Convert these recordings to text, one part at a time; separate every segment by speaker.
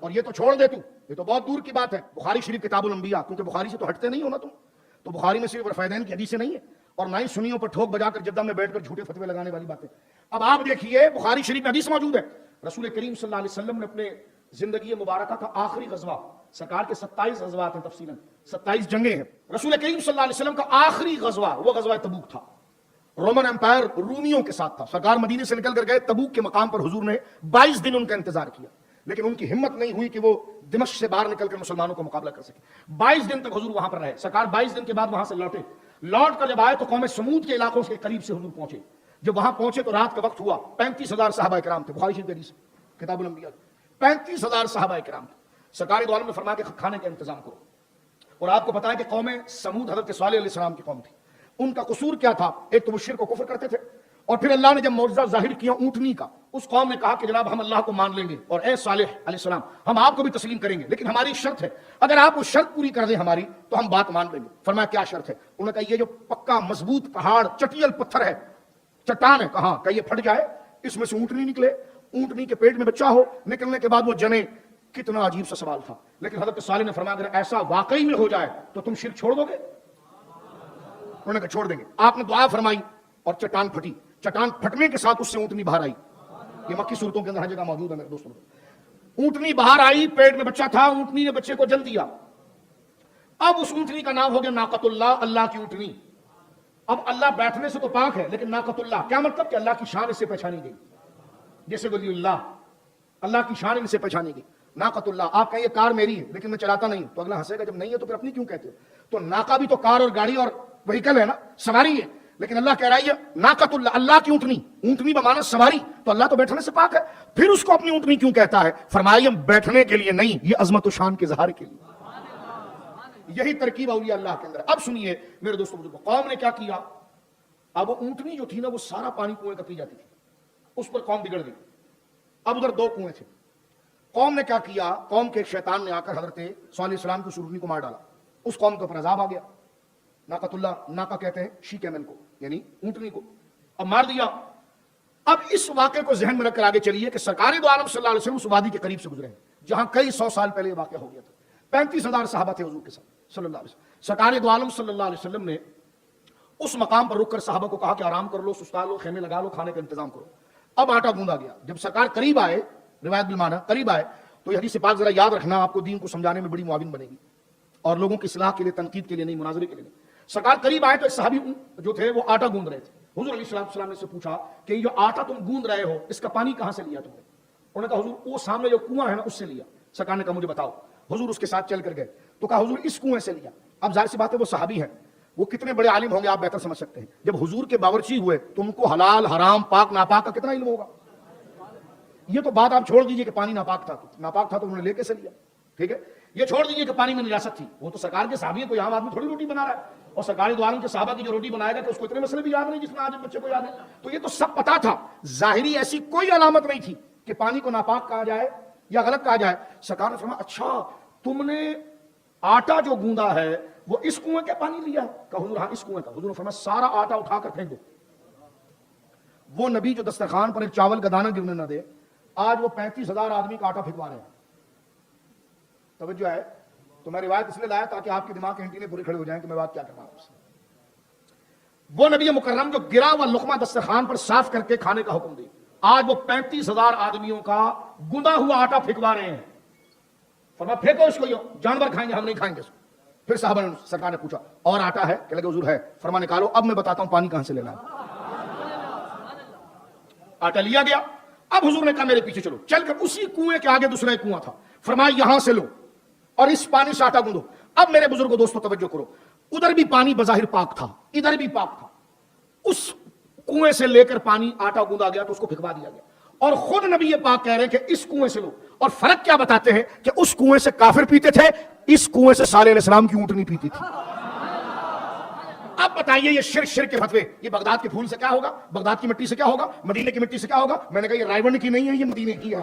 Speaker 1: اور یہ تو چھوڑ دے تو، یہ تو بہت دور کی بات ہے، بخاری شریف کتاب الانبیاء، کیونکہ بخاری سے تو ہٹتے نہیں ہو نا تم، تو بخاری میں صرف رفیدین کی حدیثیں نہیں ہے، اور نہ ہی سنیوں پر ٹھوک بجا کر جدہ میں بیٹھ کر جھوٹے فتوے لگانے والی باتیں۔ اب آپ دیکھیے بخاری شریف میں حدیث موجود ہے، رسول کریم صلی اللہ علیہ وسلم نے اپنے زندگی مبارکہ کا آخری غزوہ، سرکار کے 27 غزوات ہیں تفصیلاً، 27 جنگیں ہیں، رسول کریم صلی اللہ علیہ وسلم کا آخری غزوہ وہ غزوہ تبوک تھا، رومن امپائر رومیوں کے ساتھ تھا، سرکار مدینے سے نکل کر گئے، تبوک کے مقام پر حضور نے 22 دن ان کا انتظار کیا، لیکن ان کی ہمت نہیں ہوئی کہ وہ دمشق سے باہر نکل کر مسلمانوں کو مقابلہ کر سکے، 22 دن تک حضور وہاں پر رہے، سرکار 22 دن کے بعد وہاں سے لوٹے، لوٹ کر جب آئے تو قوم سمود کے علاقوں کے قریب سے حضور پہنچے، جب وہاں پہنچے تو رات کا وقت ہوا، 35,000 صحابہ کرام تھے، بخاری شریف کی حدیث کتاب الانبیاء، 35,000 صحابہ کرام تھے، سرکار دو عالم نے فرمایا کہ کھانے کا انتظام کرو، اور آپ کو پتا ہے کہ قوم سمود حضرت صالح علیہ السلام کی قوم تھی، ان کا قصور کیا تھا، ایک تو وہ شرک و کفر کرتے تھے، اور پھر اللہ نے جب معجزہ ظاہر کیا اونٹنی کا، اس قوم نے کہا کہ جناب ہم اللہ کو مان لیں گے اور اے صالح علیہ السلام ہم آپ کو بھی تسلیم کریں گے، لیکن ہماری شرط ہے اگر آپ وہ شرط پوری کر دیں ہماری تو ہم بات مان لیں گے۔ فرمایا کیا شرط ہے؟ انہوں نے کہا یہ جو پکا مضبوط پہاڑ چٹیل پتھر ہے، چٹان ہے، کہاں کہ یہ پھٹ جائے، اس میں سے اونٹنی نکلے، اونٹنی کے پیٹ میں بچہ ہو، نکلنے کے بعد وہ جنے۔ کتنا عجیب سا سوال تھا، لیکن حضرت صالح نے فرمایا اگر ایسا واقعی میں ہو جائے تو تم شرک چھوڑ دو گے؟ انہوں نے کہا چھوڑ دیں گے۔ آپ نے دعا فرمائی اور چٹان پھٹی، چٹان پھٹنے کے ساتھ اس سے اونٹنی باہر آئی، یہ مکی صورتوں کے اندر ہر جگہ موجود ہے میرے دوستوں، اونٹنی باہر آئی، پیٹ میں بچہ تھا، اونٹنی نے بچے کو جل دیا، اب اس اونٹنی کا نام ہو گیا ناقۃ اللہ، اللہ کی اونٹنی۔ اب اللہ بیٹھنے سے تو پاک ہے لیکن ناقۃ اللہ کیا مطلب کہ اللہ کی شان اس سے پہچانی گئی، جیسے ولی اللہ کی شان ان سے پہچانی گئی۔ ناقۃ اللہ، آپ کہیں یہ کار میری ہے لیکن میں چلاتا نہیں، تو اگلا ہنسے گا، جب نہیں ہے تو پھر اپنی کیوں کہتے ہو؟ تو ناقہ بھی تو کار اور گاڑی اور وہیکل ہے نا، سواری ہے، لیکن اللہ کہہ رہا ہے ناقۃ اللہ، اللہ کی اونٹنی، اونٹنی بمانا سواری، تو اللہ تو بیٹھنے سے پاک ہے، پھر اس کو اپنی اونٹنی کیوں کہتا ہے؟ فرمایا بیٹھنے کے لیے نہیں، یہ عظمت و شان کے اظہار کے لیے، یہی ترکیب اولیاء اللہ کے اندر۔ اب سنیے میرے دوستوں بزرگوں، قوم نے کیا کیا؟ اب وہ اونٹنی جو تھی نا وہ سارا پانی کنویں کا پی جاتی تھی، اس پر قوم بگڑ گئی۔ اب ادھر 2 کنویں تھے، قوم نے کیا کیا؟ قوم کے ایک شیطان نے آ کر حضرت صالح علیہ السلام کی اونٹنی کو مار ڈالا، اس قوم کے اوپر عذاب آ گیا۔ ناقۃ اللہ، ناقہ کہتے ہیں شی کیمل کو، یعنی اونٹنی کو، اب مار دیا۔ اب اس واقعے کو ذہن میں رکھ کر آگے چلیے کہ سرکار دو عالم صلی اللہ علیہ وسلم اس وادی کے قریب سے گزرے ہیں جہاں کئی 100 سال پہلے یہ واقعہ ہو گیا تھا، 35,000 صحابہ تھے حضور کے ساتھ صلی اللہ علیہ وسلم۔ سرکار دو عالم صلی اللہ علیہ وسلم نے اس مقام پر رک کر صحابہ کو کہا کہ آرام کر لو، سستا لو، خیمے لگا لو، کھانے کا انتظام کرو۔ اب آٹا گوندا گیا، جب سرکار قریب آئے، روایت بالمعنی قریب آئے، تو یہ حدیث پاک ذرا یاد رکھنا، آپ کو دین کو سمجھانے میں بڑی معاون بنے گی، اور لوگوں کی اصلاح کے لیے، تنقید کے لیے نہیں، مناظرے کے لیے نہیں۔ سرکار قریب آئے تو ایک صحابی جو تھے وہ آٹا گوند رہے تھے، حضور علیہ السلام نے سے پوچھا کہ یہ جو آٹا تم گوند رہے ہو اس کا پانی کہاں سے لیا تم نے؟ انہوں نے کہا حضور وہ سامنے جو کنواں ہے نا اس سے لیا۔ سرکار نے کہا مجھے بتاؤ، حضور اس کے ساتھ چل کر گئے تو کہا حضور اس کنویں سے لیا۔ اب ظاہر سی بات ہے وہ صحابی ہیں، وہ کتنے بڑے عالم ہوں گے آپ بہتر سمجھ سکتے ہیں، جب حضور کے باورچی ہوئے تو ان کو حلال حرام پاک ناپاک کا کتنا علم ہوگا؟ یہ تو بات آپ چھوڑ دیجئے کہ پانی ناپاک تھا تو انہوں نے لے کے سے لیا، ٹھیک ہے، یہ چھوڑ دیجئے کہ پانی میں نجاست تھی، وہ تو سرکار کے صحابی ہیں، کوئی عام آدمی تھوڑی روٹی بنا رہا ہے، اور سرکار دو عالم کے صحابہ کی جو روٹی بنائے گا کہ اس کو اتنے مسئلے بھی یاد نہیں جتنا آج بچے کو یاد ہے، تو یہ تو سب پتا تھا، ظاہری ایسی کوئی علامت نہیں تھی کہ پانی کو ناپاک کہا جائے یا غلط کہا جائے۔ سرکار نے فرمایا اچھا تم نے آٹا جو گوندا ہے وہ اس کنویں کا پانی لیا ہے؟ کہا حضور ہاں اس کنویں کا۔ حضور نے فرمایا سارا آٹا اٹھا کر پھینک دو۔ وہ نبی جو دسترخوان پر ایک چاول کا دانہ گرنے نہ دے، آج وہ 35,000 آدمی کا آٹا پھینکوا رہے ہیں۔ توجہ ہے؟ تو میں روایت اس لیے لایا تاکہ آپ کے دماغ کے انٹینے پورے کھڑے ہو جائیں کہ میں بات کیا کر رہا ہوں۔ وہ نبی مکرم جو گرا ہوا لقمہ دسترخوان پر صاف کر کے کھانے کا حکم دے، آج وہ 35,000 آدمیوں کا گندا ہوا آٹا پھینکوا رہے ہیں۔ فرمایا پھینکو اس کو، جانور کھائیں گے ہم نہیں کھائیں گے اس کو۔ پھر صحابہ نے سرکار نے پوچھا اور آٹا ہے؟ کہ لگے حضور ہے۔ فرمایا نکالو، اب میں بتاتا ہوں پانی کہاں سے لینا ہے۔ آٹا لیا گیا، اب حضور نے کہا میرے پیچھے چلو، چل کر اسی کنویں کے آگے دوسرا ایک کنواں تھا، فرمایا یہاں سے لو اور اس پانی سے آٹا گوندو۔ اب میرے بزرگوں دوستوں توجہ کرو، ادھر بھی پانی بظاہر پاک تھا، ادھر بھی پاک تھا، اس کنویں سے لے کر پانی آٹا گوندا گیا تو اس کو پھینکوا دیا گیا، اور خود نبی یہ پاک کہہ رہے ہیں کہ اس کنویں سے لو۔ اور فرق کیا بتاتے ہیں کہ اس کنویں سے کافر پیتے تھے، اس کنویں سے صالح علیہ السلام کی اونٹنی پیتی تھی۔ اب بتائیے یہ شرک کے فتوے، یہ بغداد کے پھول سے کیا ہوگا، بغداد کی مٹی سے کیا ہوگا، مدینے کی مٹی سے کیا ہوگا؟ میں نے کہا یہ رائے گنج کی نہیں ہے، یہ مدینے کی ہے۔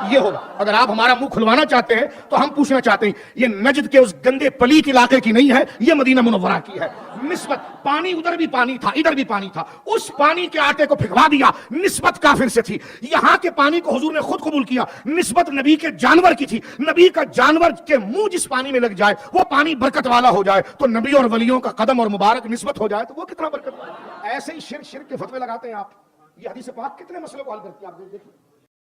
Speaker 1: یہ ہوگا. اگر آپ ہمارا منہ کھلوانا چاہتے ہیں تو ہم پوچھنا چاہتے ہیں یہ نجد کے اس گندے پلیت علاقے کی نہیں ہے, یہ مدینہ منورہ کی ہے. نسبت پانی ادھر بھی پانی تھا, ادھر بھی پانی تھا, اس پانی کے آٹے کو پھینکوا دیا, نسبت کافر سے تھی. یہاں کے پانی کو حضور نے خود قبول کیا, نسبت نبی کے جانور کی تھی. نبی کا جانور کے منہ جس پانی میں لگ جائے وہ پانی برکت والا ہو جائے, تو نبی اور ولیوں کا قدم اور مبارک نسبت ہو جائے تو وہ کتنا برکت والا. ایسے ہی شرک کے فتوے لگاتے ہیں آپ. یہ حدیث پاک کتنے مسئلوں کو حل کرتی ہے آپ دیکھیں.